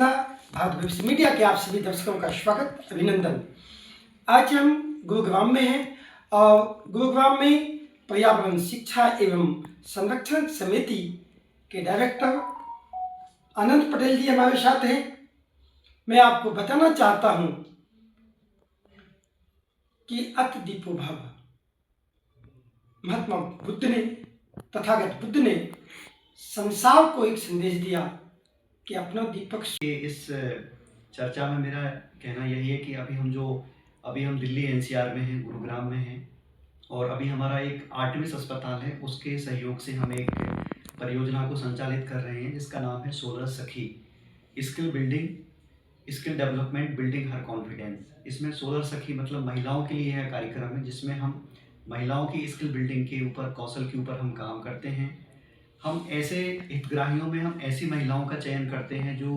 सिन्हा, भारत भविष्य मीडिया के आप सभी दर्शकों का स्वागत, अभिनंदन। आज हम गुरुग्राम में हैं और गुरुग्राम में पर्यावरण शिक्षा एवं संरक्षण समिति के डायरेक्टर अनंत पटेल जी हमारे साथ हैं। मैं आपको बताना चाहता हूं कि अति दीपो भव, महात्मा बुद्ध ने, तथागत बुद्ध ने संसार को एक संदेश दिया कि अपना दीपक। इस चर्चा में मेरा कहना यही है कि अभी हम दिल्ली एनसीआर में हैं, गुरुग्राम में हैं, और अभी हमारा एक आर्टेमिस अस्पताल है, उसके सहयोग से हम एक परियोजना को संचालित कर रहे हैं जिसका नाम है सोलर सखी, स्किल डेवलपमेंट बिल्डिंग हर कॉन्फिडेंस। इसमें सोलर सखी मतलब महिलाओं के लिए है कार्यक्रम है, जिसमें हम महिलाओं की स्किल बिल्डिंग के ऊपर, कौशल के ऊपर हम काम करते हैं। हम ऐसे हितग्राहियों में हम ऐसी महिलाओं का चयन करते हैं जो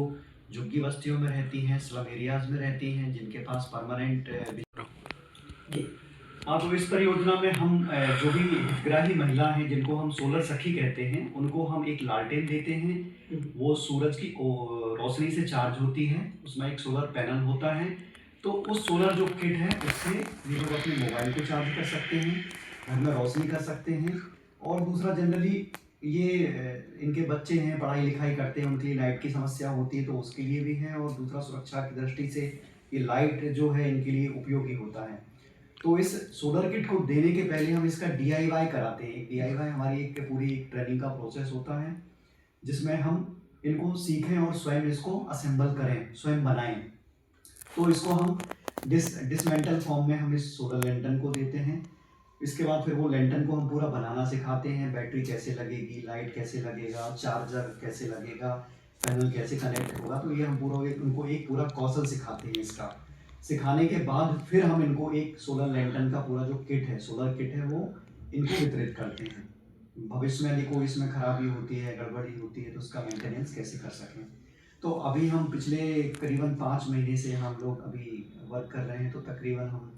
झुग्गी बस्तियों में रहती हैं, स्लम एरियाज में रहती हैं, जिनके पास परमानेंट तो इस परियोजना में हम जो भी हितग्राही महिला हैं जिनको हम सोलर सखी कहते हैं, उनको हम एक लालटेन देते हैं। वो सूरज की रोशनी से चार्ज होती है, उसमें एक सोलर पैनल होता है। तो उस सोलर जो किट है उससे ये लोग अपने मोबाइल को चार्ज कर सकते हैं, घर में रोशनी कर सकते हैं। और दूसरा, जनरली ये इनके बच्चे हैं, पढ़ाई लिखाई करते हैं, उनके लिए लाइट की समस्या होती है, तो उसके लिए भी है। और दूसरा, सुरक्षा की दृष्टि से ये लाइट जो है इनके लिए उपयोगी होता है। तो इस सोलर किट को देने के पहले हम इसका DIY कराते हैं। DIY हमारी एक पूरी ट्रेनिंग का प्रोसेस होता है जिसमें हम इनको सीखें और स्वयं इसको असेंबल करें, स्वयं बनाएं। तो इसको हम डिसमेंटल फॉर्म में हम इस सोलर लैंटर्न को देते हैं। इसके बाद फिर वो लैंटर्न को हम पूरा बनाना सिखाते हैं, बैटरी कैसे लगेगी, लाइट कैसे लगेगा, चार्जर कैसे लगेगा, पैनल कैसे कनेक्ट होगा। तो ये हम उनको एक पूरा कौशल सिखाते हैं। इसका सिखाने के बाद फिर हम इनको एक सोलर लैंटर्न का पूरा जो किट है, सोलर किट है, वो इनको वितरित करते हैं। भविष्य में यदि कोई इसमें खराबी होती है, गड़बड़ी होती है, तो उसका मेंटेनेंस कैसे कर सकें। तो अभी हम पिछले करीबन 5 महीने से हम लोग अभी वर्क कर रहे हैं। तो तकरीबन हम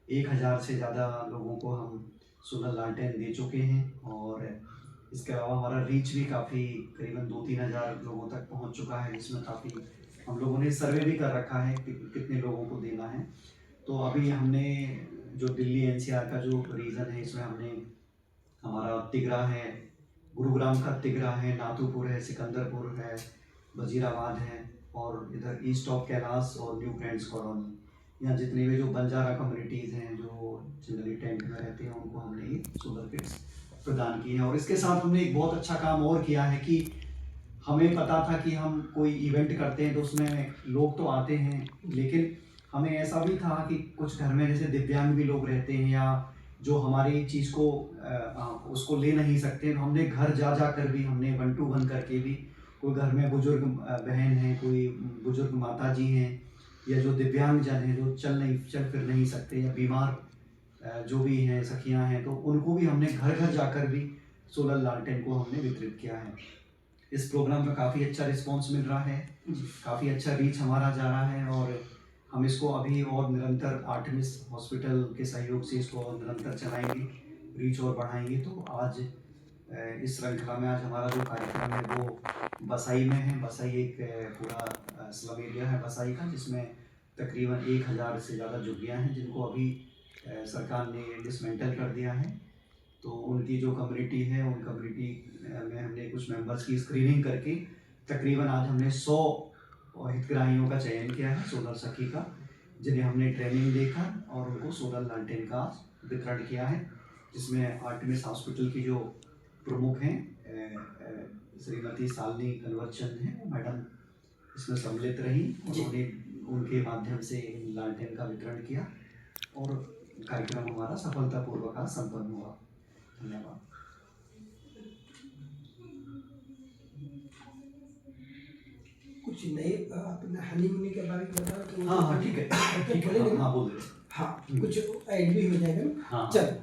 1000 से ज़्यादा लोगों को हम सोलर लालटेन दे चुके हैं। और इसके अलावा हमारा रीच भी काफ़ी करीबन 2-3 हज़ार लोगों तक पहुंच चुका है, जिसमें काफ़ी हम लोगों ने सर्वे भी कर रखा है कि कितने लोगों को देना है। तो अभी हमने जो दिल्ली NCR का जो रीजन है, इसमें हमने हमारा तिगरा है, गुरुग्राम का तिगरा है, नाथुपुर है, सिकंदरपुर है, वजीराबाद है, और इधर ईस्ट ऑफ कैलाश और न्यू फ्रेंड्स कॉलोनी, यहाँ जितने भी जो बंजारा कम्युनिटीज़ हैं जो जनरली टेंट में रहते हैं, उनको हमने ये सोलर किट्स प्रदान किए हैं। और इसके साथ हमने एक बहुत अच्छा काम और किया है कि हमें पता था कि हम कोई इवेंट करते हैं तो उसमें लोग तो आते हैं, लेकिन हमें ऐसा भी था कि कुछ घर में जैसे दिव्यांग भी लोग रहते हैं या जो हमारी चीज़ को उसको ले नहीं सकते, तो हमने घर जा कर भी हमने 1 to 1 करके भी, कोई घर में बुजुर्ग बहन है, कोई बुजुर्ग माता जी हैं, या जो दिव्यांग जन हैं जो चल फिर नहीं सकते, या बीमार जो भी हैं, सखियां हैं, तो उनको भी हमने घर घर जाकर भी सोलर लालटेन को हमने वितरित किया है। इस प्रोग्राम का काफ़ी अच्छा रिस्पांस मिल रहा है, काफ़ी अच्छा रीच हमारा जा रहा है। और हम इसको अभी और निरंतर आर्टेमिस हॉस्पिटल के सहयोग से इसको और निरंतर चलाएंगे, रीच और बढ़ाएंगे। तो आज इस श्रृंखला में आज हमारा जो कार्यक्रम है वो बसाई में है। बसाई एक पूरा स्लम एरिया है बसाई का, जिसमें तकरीबन 1000 से ज़्यादा झुग्गियाँ हैं जिनको अभी सरकार ने डिसमेंटल कर दिया है। तो उनकी जो कम्युनिटी है, उन कम्युनिटी में हमने कुछ मेंबर्स की स्क्रीनिंग करके तकरीबन आज हमने 100 हितग्राहियों का चयन किया है सोलर सखी का, जिन्हें हमने ट्रेनिंग देकर और उनको सोलर लालटेन का वितरण किया है। जिसमें आर्टेमिस हॉस्पिटल की जो प्रमुख हैं श्रीमती शालिनी कन्वर्चंद हैं, वो मैडम इसमें सम्मिलित रही। उन्होंने उनके माध्यम से लालटेन का वितरण किया और कार्यक्रम हमारा सफलतापूर्वक संपन्न हुआ। धन्यवाद। कुछ नए अपने हनीमून के बारे में बता तो। हाँ ठीक है, हाँ बोल रहे। हाँ, कुछ ऐड भी हो जाएगा ना। हाँ। चल,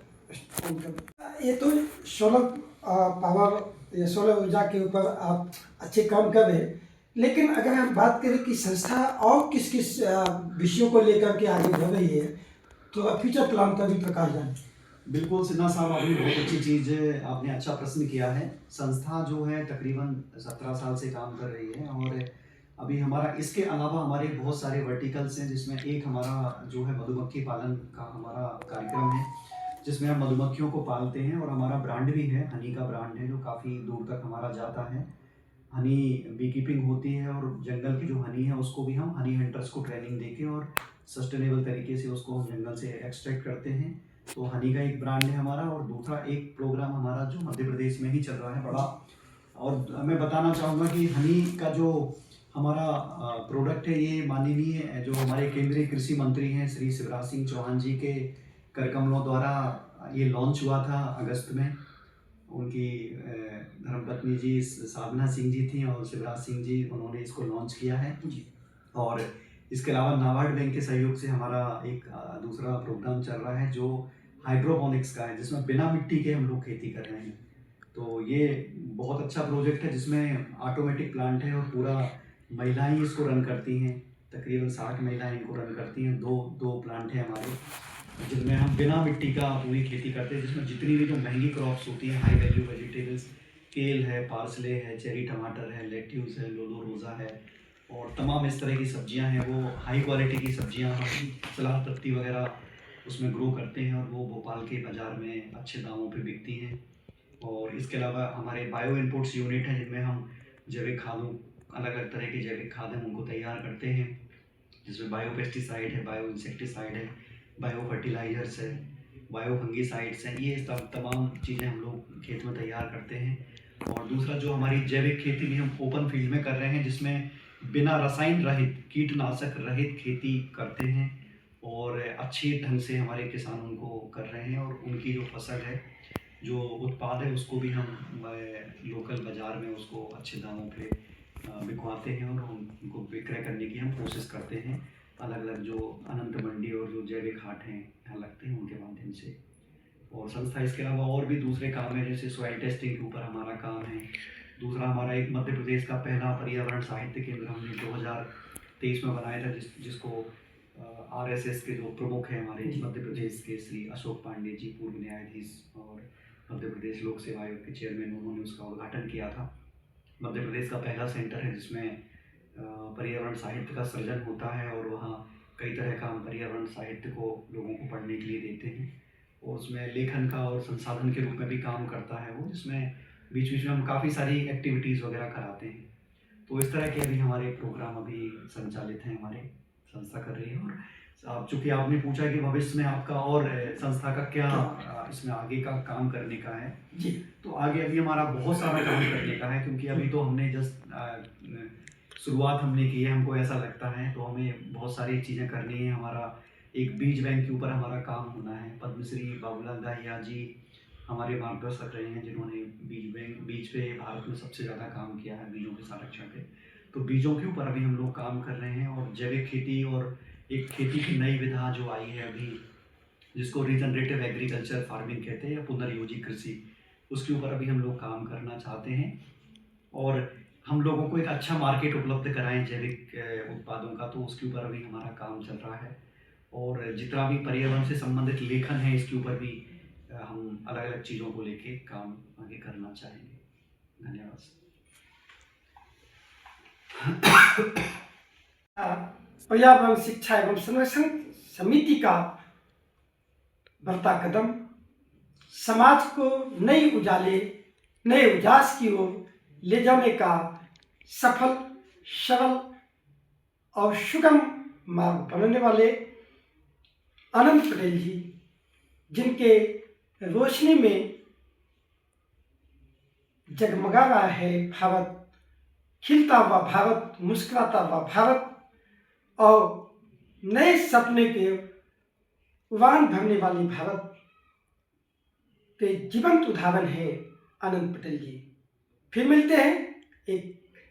ये तो सोलर पावर या सोलर ऊर्जा के ऊपर आप अच्छे काम कर रहे हैं, लेकिन अगर हम बात करें कि संस्था और किस किस विषयों को लेकर के आगे बढ़ रही है, तो फ्यूचर प्लान का भी प्रकाश डालें। बिल्कुल सिन्हा साहब, आपने बहुत अच्छी चीज़, आपने अच्छा प्रश्न किया है। संस्था जो है तकरीबन 17 साल से काम कर रही है और अभी हमारा इसके अलावा हमारे बहुत सारे वर्टिकल्स हैं, जिसमें एक हमारा जो है मधुमक्खी पालन का हमारा कार्यक्रम है, जिसमें हम मधुमक्खियों को पालते हैं। और हमारा ब्रांड भी है, हनी का ब्रांड है, जो काफ़ी दूर तक हमारा जाता है। हनी बी कीपिंग होती है और जंगल की जो हनी है उसको भी हम हनी हंटर्स को ट्रेनिंग देके और सस्टेनेबल तरीके से उसको हम जंगल से एक्सट्रैक्ट करते हैं। तो हनी का एक ब्रांड है हमारा, और दूसरा एक प्रोग्राम हमारा जो मध्य प्रदेश में ही चल रहा है बड़ा। और मैं बताना चाहूँगा कि हनी का जो हमारा प्रोडक्ट है, ये माननीय जो हमारे केंद्रीय कृषि मंत्री हैं श्री शिवराज सिंह चौहान जी के करकमलों द्वारा ये लॉन्च हुआ था अगस्त में। उनकी धर्मपत्नी जी साधना सिंह जी थी और शिवराज सिंह जी, उन्होंने इसको लॉन्च किया है जी। और इसके अलावा नाबार्ड बैंक के सहयोग से हमारा एक दूसरा प्रोग्राम चल रहा है जो हाइड्रोपोनिक्स का है, जिसमें बिना मिट्टी के हम लोग खेती कर रहे हैं। तो ये बहुत अच्छा प्रोजेक्ट है, जिसमें ऑटोमेटिक प्लांट है और पूरा महिलाएं इसको रन करती हैं। तकरीबन 60 महिलाएं इनको रन करती हैं। दो प्लांट हैं हमारे, जिनमें हम बिना मिट्टी का पूरी खेती करते हैं, जिसमें जितनी भी जो महंगी क्रॉप्स होती हैं, हाई वैल्यू वेजिटेबल्स, केल है, पार्सले है, चेरी टमाटर है, लेट्यूस है, लोलो रोज़ा है, और तमाम इस तरह की सब्जियां हैं, वो हाई क्वालिटी की सब्जियां हम सलाद पत्ती वगैरह उसमें ग्रो करते हैं और वो भोपाल के बाज़ार में अच्छे दामों पे बिकती हैं। और इसके अलावा हमारे बायो इनपुट्स यूनिट हैं, जिनमें हम जैविक खादों, अलग अलग तरह के जैविक खाद हैं, उनको तैयार करते हैं, जिसमें बायो पेस्टिसाइड है, बायो इंसेक्टिसाइड है, बायो फर्टिलाइजर्स है, बायो फंगीसाइड्स हैं। ये तमाम चीज़ें हम लोग खेत में तैयार करते हैं। और दूसरा जो हमारी जैविक खेती भी हम ओपन फील्ड में कर रहे हैं, जिसमें बिना रसायन रहित, कीटनाशक रहित खेती करते हैं और अच्छे ढंग से हमारे किसान उनको कर रहे हैं। और उनकी जो फसल है, जो उत्पाद है, उसको भी हम लोकल बाज़ार में उसको अच्छे दामों पे बिकवाते हैं और उनको विक्रय करने की हम कोशिश करते हैं। अलग अलग जो अनंत मंडी और जो जैविक हाट हैं यहाँ लगते हैं, उनके माध्यम से। और संस्था इसके अलावा और भी दूसरे काम है, जैसे सॉइल टेस्टिंग के ऊपर हमारा काम है। दूसरा हमारा एक मध्य प्रदेश का पहला पर्यावरण साहित्य केंद्र हमने 2023 में बनाया था, जिसको RSS के जो प्रमुख हैं हमारे मध्य प्रदेश के श्री अशोक पांडे जी, पूर्व न्यायाधीश और मध्य प्रदेश लोक सेवा आयोग के चेयरमैन, उन्होंने उसका उद्घाटन किया था। मध्य प्रदेश का पहला सेंटर है जिसमें पर्यावरण साहित्य का सृजन होता है, और वहाँ कई तरह का हम पर्यावरण साहित्य को लोगों को पढ़ने के लिए देते हैं। और उसमें लेखन का और संसाधन के रूप में भी काम करता है वो, जिसमें बीच बीच में हम काफ़ी सारी एक्टिविटीज़ वगैरह कराते हैं। तो इस तरह के अभी हमारे प्रोग्राम अभी संचालित हैं, हमारे संस्था कर रही है। और चूँकि आपने पूछा कि भविष्य में आपका और संस्था का क्या इसमें आगे का काम करने का है जी, तो आगे अभी हमारा बहुत सारा काम करने का है, क्योंकि अभी तो हमने जस्ट शुरुआत हमने की है। हमको ऐसा लगता है, तो हमें बहुत सारी चीज़ें करनी है। हमारा एक बीज बैंक के ऊपर हमारा काम होना है। पद्मश्री बाबूलाल दाहिया जी हमारे मार्गदर्शक रहे हैं, जिन्होंने बीज पे भारत में सबसे ज़्यादा काम किया है, बीजों के संरक्षण पे। तो बीजों के ऊपर अभी हम लोग काम कर रहे हैं। और जैविक खेती और एक खेती की नई विधा जो आई है अभी, जिसको रीजनरेटिव एग्रीकल्चर फार्मिंग कहते हैं या पुनर्योजी कृषि, उसके ऊपर अभी हम लोग काम करना चाहते हैं। और हम लोगों को एक अच्छा मार्केट उपलब्ध कराएं जैविक उत्पादों का, तो उसके ऊपर अभी हमारा काम चल रहा है। और जितना भी पर्यावरण से संबंधित लेखन है, इसके ऊपर भी हम अलग अलग चीज़ों को लेके काम आगे करना चाहेंगे। धन्यवाद। पर्यावरण शिक्षा एवं संरक्षण समिति का बढ़ता कदम समाज को नए उजास की ओर ले जाने का सफल, सरल और सुगम मार्ग बनाने वाले अनंत पटेल जी, जिनके रोशनी में जगमगा रहा है भारत, खिलता हुआ भारत, मुस्कुराता हुआ भारत, और नए सपने के उड़ान भरने वाली भारत के जीवंत उदाहरण है अनंत पटेल जी। फिर मिलते हैं एक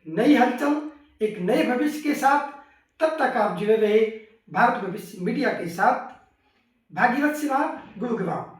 नई हलचल, एक नए भविष्य के साथ। तब तक आप जुड़े रहे भारत भविष्य मीडिया के साथ। भागीरथ सिन्हा, गुरुग्राम।